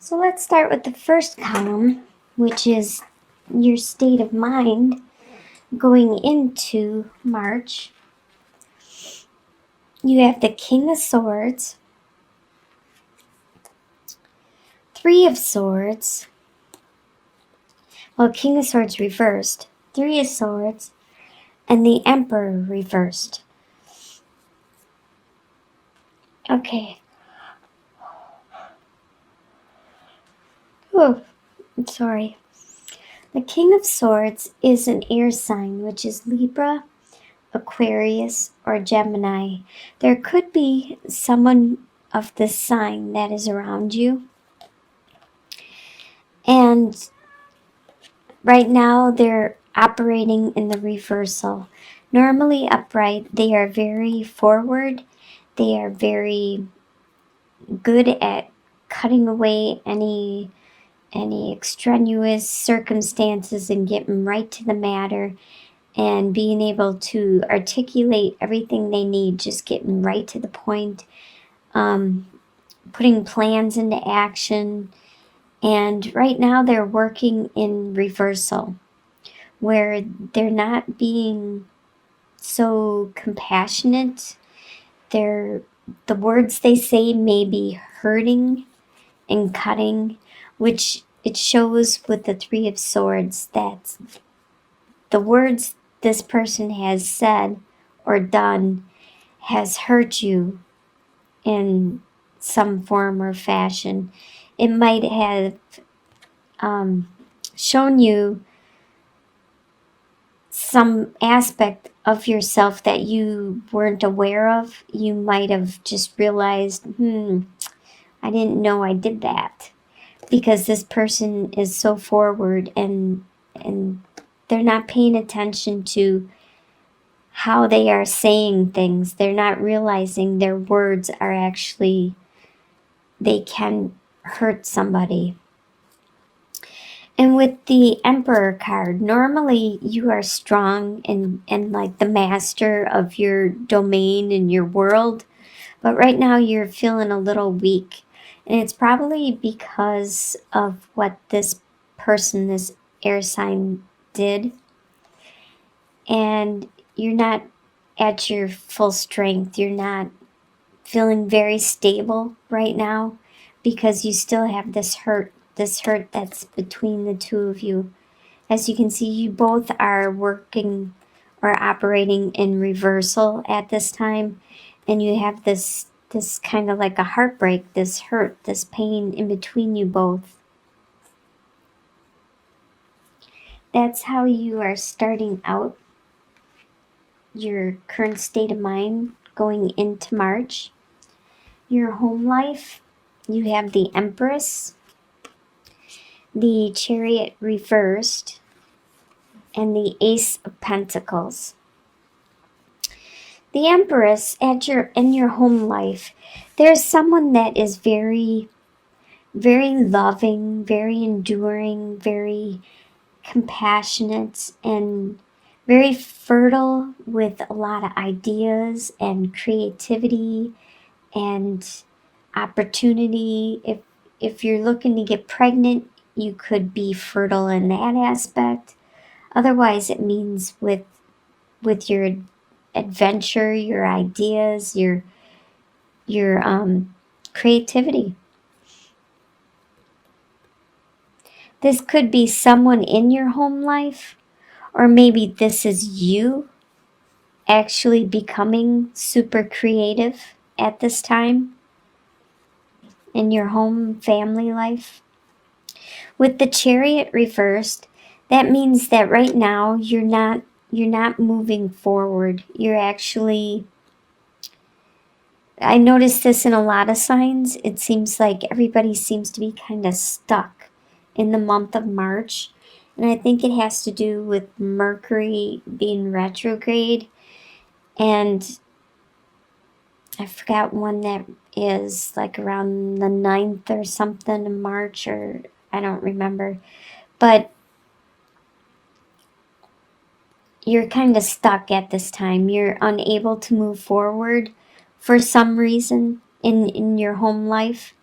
So let's start with the first column, which is your state of mind going into March. You have the King of Swords, Three of Swords, well, King of Swords reversed, Three of Swords, and the Emperor reversed. Okay. Oh, I'm sorry. The King of Swords is an air sign, which is Libra, Aquarius, or Gemini. There could be someone of this sign that is around you. And right now they're operating in the reversal. Normally upright, they are very forward. They are very good at cutting away any extraneous circumstances and getting right to the matter and being able to articulate everything they need, just getting right to the point, putting plans into action. And right now they're working in reversal, where they're not being so compassionate. The words they say may be hurting and cutting, which it shows with the Three of Swords that the words this person has said or done has hurt you in some form or fashion. It might have shown you some aspect of yourself that you weren't aware of. You might have just realized, I didn't know I did that, because this person is so forward and they're not paying attention to how they are saying things. They're not realizing their words are actually, they can hurt somebody. And with the Emperor card, normally you are strong and like the master of your domain and your world, but right now you're feeling a little weak. And it's probably because of what this person, this air sign, did. And you're not at your full strength. You're not feeling very stable right now because you still have this hurt that's between the two of you. As you can see, you both are working or operating in reversal at this time, and you have this kind of like a heartbreak, this hurt, this pain in between you both. That's how you are starting out your current state of mind going into March. Your home life, you have the Empress, the Chariot reversed, and the Ace of Pentacles. The Empress in your home life, there's someone that is very, very loving, very enduring, very compassionate, and very fertile with a lot of ideas and creativity and opportunity. If you're looking to get pregnant, you could be fertile in that aspect. Otherwise, it means with your adventure, your ideas, your creativity. This could be someone in your home life, or maybe this is you actually becoming super creative at this time in your home family life. With the Chariot reversed, that means that right now you're not moving forward. You're actually, I noticed this in a lot of signs. It seems like everybody seems to be kind of stuck in the month of March. And I think it has to do with Mercury being retrograde. And I forgot when that is, like around the 9th or something in March, or I don't remember. But you're kind of stuck at this time. You're unable to move forward for some reason in your home life.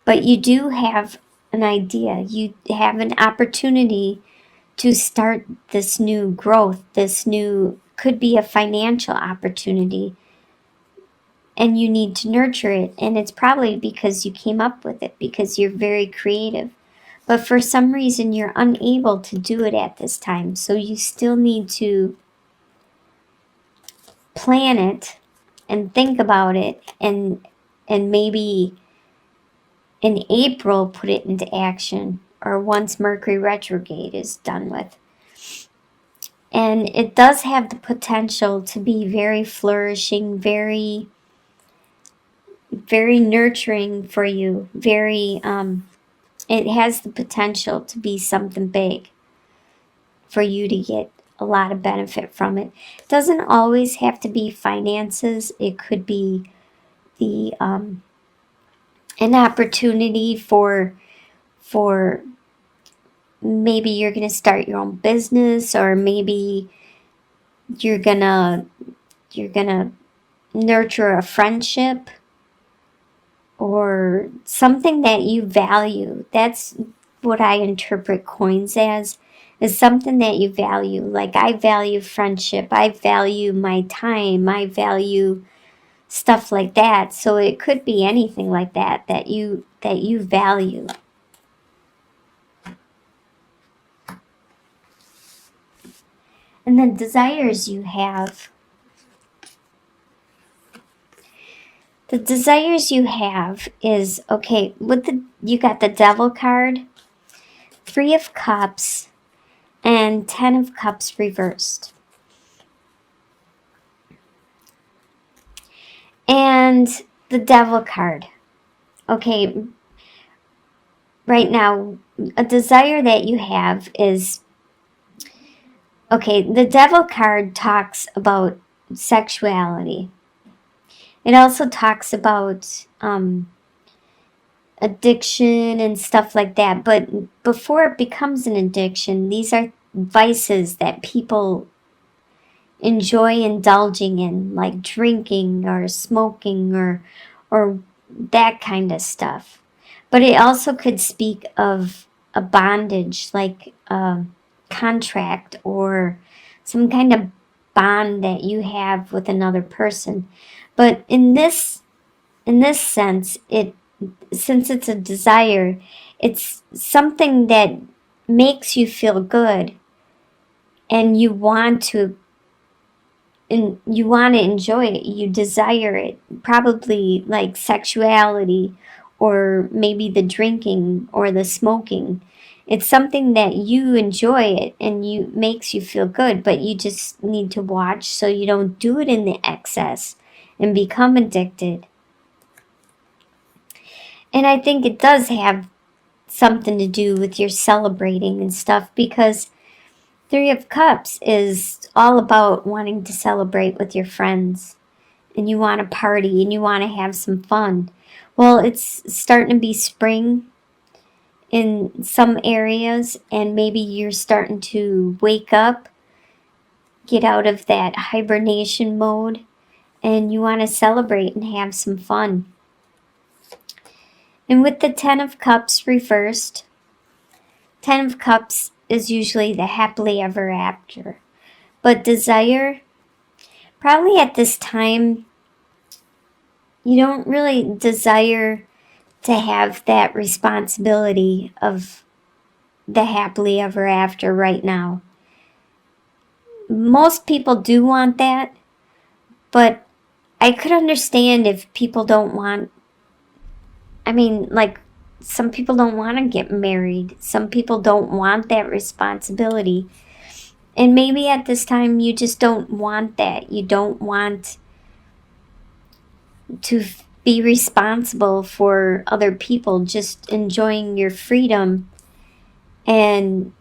But you do have an idea. You have an opportunity to start this new growth, this new, could be a financial opportunity, and you need to nurture it. And it's probably because you came up with it, because you're very creative. But for some reason, you're unable to do it at this time. So you still need to plan it and think about it, and maybe in April put it into action, or once Mercury retrograde is done with. And it does have the potential to be very flourishing, very, very nurturing for you. Very, it has the potential to be something big for you to get a lot of benefit from it. It doesn't always have to be finances. It could be the an opportunity for maybe you're going to start your own business, or maybe you're going to nurture a friendship or something that you value. That's what I interpret coins as, is something that you value. Like, I value friendship, I value my time, I value stuff like that. So it could be anything like that that you value. And the desires you have. The desires you have is, okay, with you got the Devil card, 3 of Cups, and 10 of Cups reversed. And the Devil card. Okay, right now, a desire that you have is, okay, the Devil card talks about sexuality. It also talks about addiction and stuff like that. But before it becomes an addiction, these are vices that people enjoy indulging in, like drinking or smoking or that kind of stuff. But it also could speak of a bondage, like a contract or some kind of bond that you have with another person. But in this sense, since it's a desire, it's something that makes you feel good, and you want to enjoy it. You desire it, probably like sexuality, or maybe the drinking or the smoking. It's something that you enjoy it, and makes you feel good, but you just need to watch so you don't do it in the excess and become addicted. And I think it does have something to do with your celebrating and stuff, because 3 of Cups is all about wanting to celebrate with your friends, and you want to party and you want to have some fun. Well, it's starting to be spring in some areas, and maybe you're starting to wake up, get out of that hibernation mode, and you want to celebrate and have some fun. And with the 10 of Cups reversed, 10 of Cups is usually the happily ever after. But desire, probably at this time, you don't really desire to have that responsibility of the happily ever after right now. Most people do want that, but I could understand if people don't want, like, some people don't want to get married. Some people don't want that responsibility. And maybe at this time you just don't want that. You don't want to be responsible for other people, just enjoying your freedom and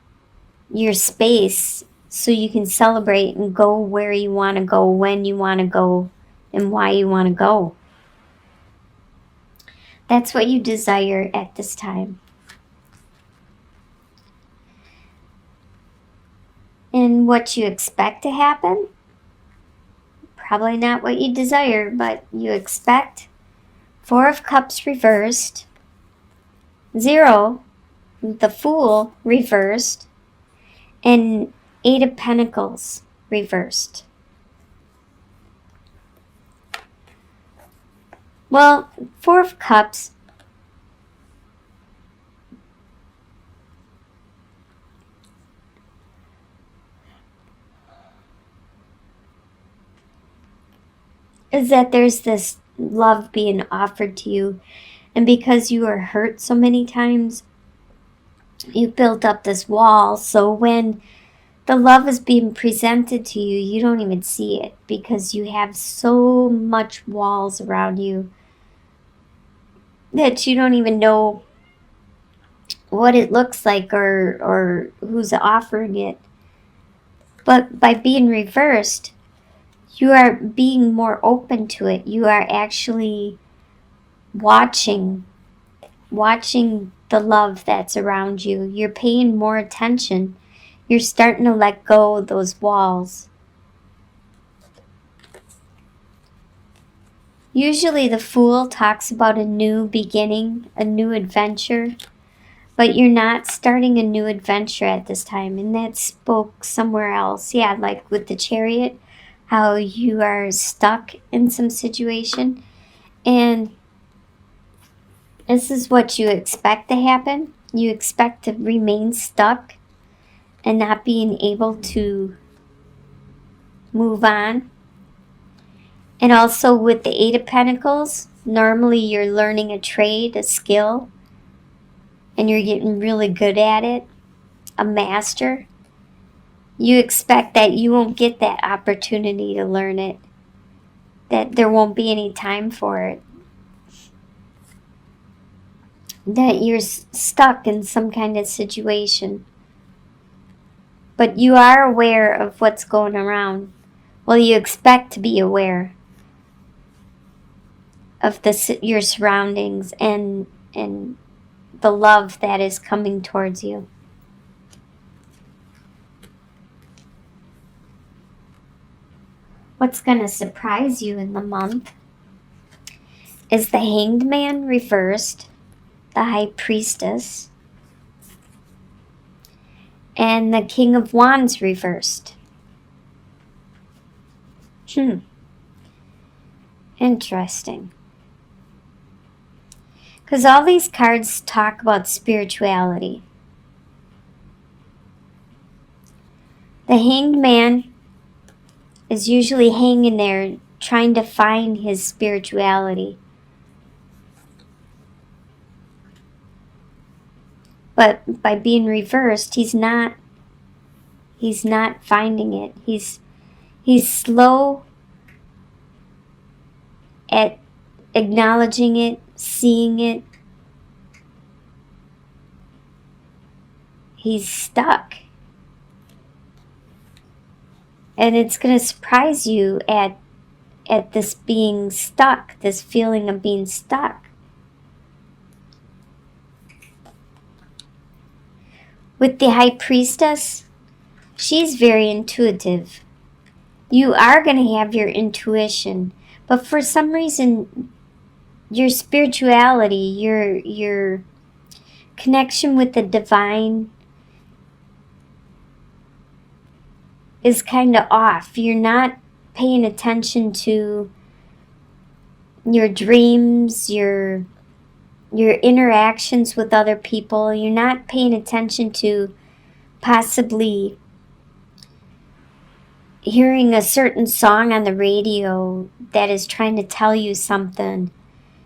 your space so you can celebrate and go where you want to go, when you want to go, and why you want to go. That's what you desire at this time. And what you expect to happen? Probably not what you desire, but you expect 4 of Cups reversed, 0, the Fool reversed, and 8 of Pentacles reversed. Well, 4 of Cups is that there's this love being offered to you, and because you were hurt so many times, you built up this wall, so when the love is being presented to you, you don't even see it because you have so much walls around you that you don't even know what it looks like or who's offering it. But by being reversed, you are being more open to it. You are actually watching the love that's around you. You're paying more attention. You're starting to let go of those walls. Usually the Fool talks about a new beginning, a new adventure, but you're not starting a new adventure at this time, and that spoke somewhere else. Yeah, like with the Chariot, how you are stuck in some situation, and this is what you expect to happen. You expect to remain stuck and not being able to move on. And also with the 8 of Pentacles, normally you're learning a trade, a skill, and you're getting really good at it, a master. You expect that you won't get that opportunity to learn it, that there won't be any time for it, that you're stuck in some kind of situation. But you are aware of what's going around. Well, you expect to be aware of your surroundings and the love that is coming towards you. What's going to surprise you in the month is the Hanged Man reversed, the High Priestess, and the King of Wands reversed. Interesting. Because all these cards talk about spirituality. The Hanged Man is usually hanging there trying to find his spirituality. But by being reversed, he's not finding it. He's slow at acknowledging it, seeing it. He's stuck. And it's going to surprise you at this being stuck, this feeling of being stuck. With the High Priestess, she's very intuitive. You are going to have your intuition, but for some reason, your spirituality, your connection with the divine is kind of off. You're not paying attention to your dreams, your interactions with other people. You're not paying attention to possibly hearing a certain song on the radio that is trying to tell you something.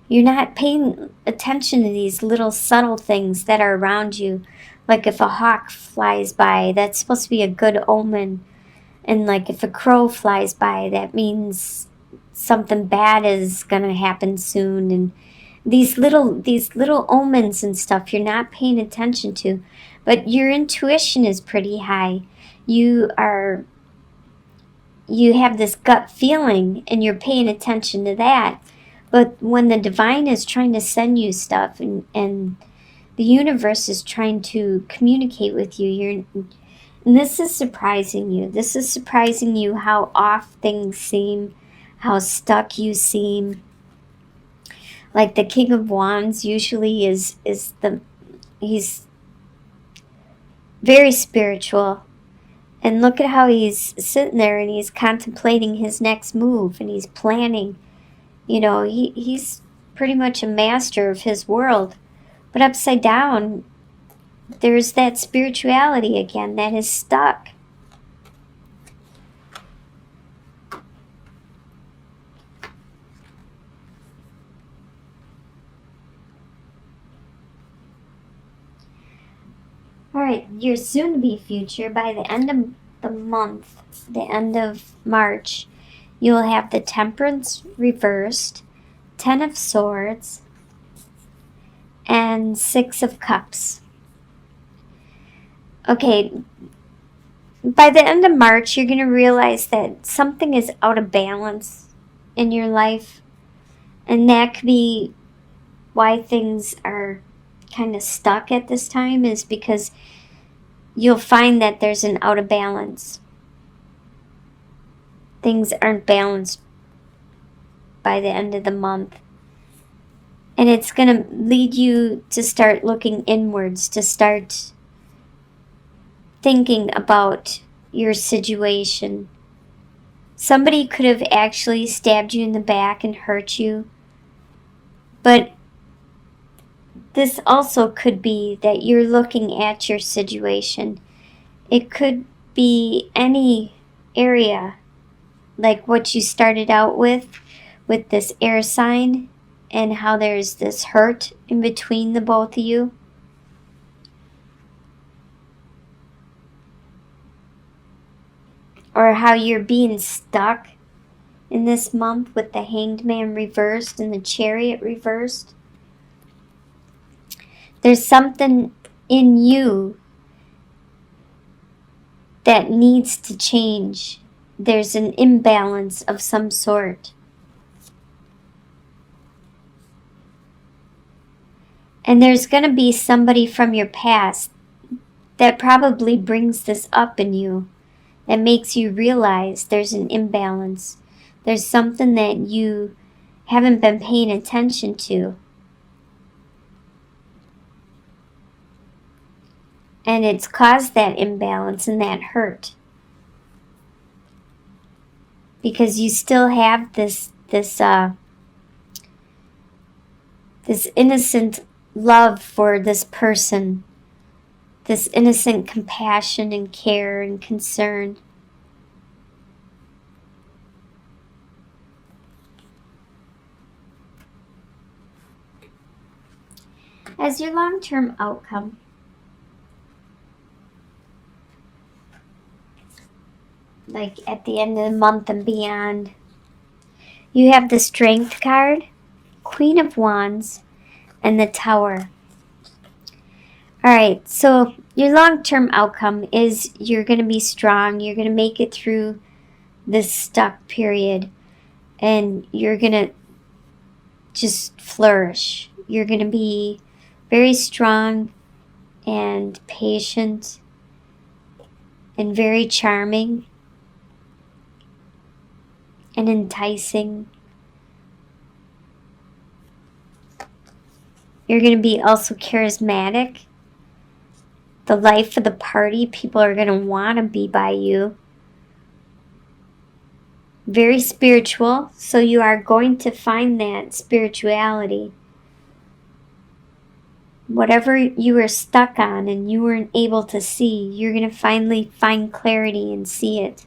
You're not paying attention to these little subtle things that are around you. Like if a hawk flies by, that's supposed to be a good omen. And like if a crow flies by, that means something bad is going to happen soon. And these little omens and stuff you're not paying attention to. But your intuition is pretty high. You have this gut feeling and you're paying attention to that. But when the divine is trying to send you stuff and the universe is trying to communicate with you, and this is surprising you. This is surprising you how off things seem, how stuck you seem. Like the King of Wands usually is the He's very spiritual. And look at how he's sitting there and he's contemplating his next move and he's planning. You know, he's pretty much a master of his world. But upside down, there's that spirituality again that is stuck. Alright, your soon-to-be future, by the end of the month, the end of March, you'll have the Temperance reversed, 10 of Swords, and 6 of Cups. Okay, by the end of March, you're going to realize that something is out of balance in your life. And that could be why things are kind of stuck at this time, is because you'll find that there's an out of balance. Things aren't balanced by the end of the month. And it's going to lead you to start looking inwards, to start thinking about your situation. Somebody could have actually stabbed you in the back and hurt you. But this also could be that you're looking at your situation. It could be any area, like what you started out with this air sign, and how there's this hurt in between the both of you. Or how you're being stuck in this month with the Hanged Man reversed and the Chariot reversed. There's something in you that needs to change. There's an imbalance of some sort. And there's going to be somebody from your past that probably brings this up in you, that makes you realize there's an imbalance. There's something that you haven't been paying attention to. And it's caused that imbalance and that hurt. Because you still have this innocent love for this person. This innocent compassion and care and concern. As your long-term outcome, like at the end of the month and beyond, you have the Strength card, Queen of Wands, and the Tower. Alright, so your long-term outcome is you're going to be strong. You're going to make it through this stuck period. And you're going to just flourish. You're going to be very strong and patient and very charming and enticing. You're going to be also charismatic. The life of the party, people are going to want to be by you. Very spiritual, so you are going to find that spirituality. Whatever you were stuck on and you weren't able to see, you're going to finally find clarity and see it.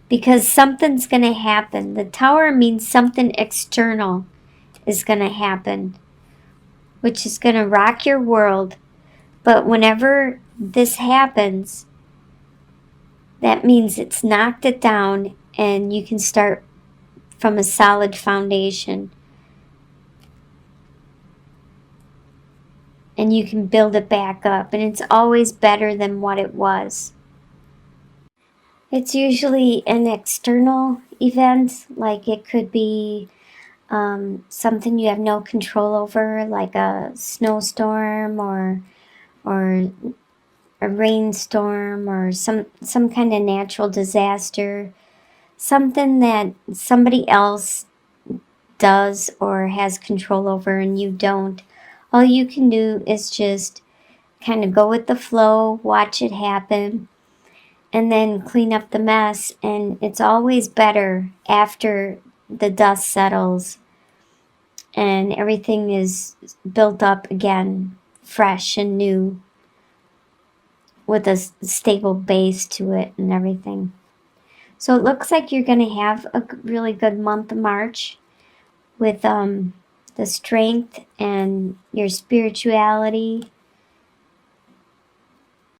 Because something's going to happen. The Tower means something external is going to happen, which is going to rock your world. But whenever this happens, that means it's knocked it down and you can start from a solid foundation. And you can build it back up. And it's always better than what it was. It's usually an external event, like it could be something you have no control over, like a snowstorm or a rainstorm or some kind of natural disaster, something that somebody else does or has control over and you don't. All you can do is just kind of go with the flow, watch it happen, and then clean up the mess. And it's always better after the dust settles and everything is built up again, fresh and new, with a stable base to it and everything. So it looks like you're going to have a really good month of March with the strength and your spirituality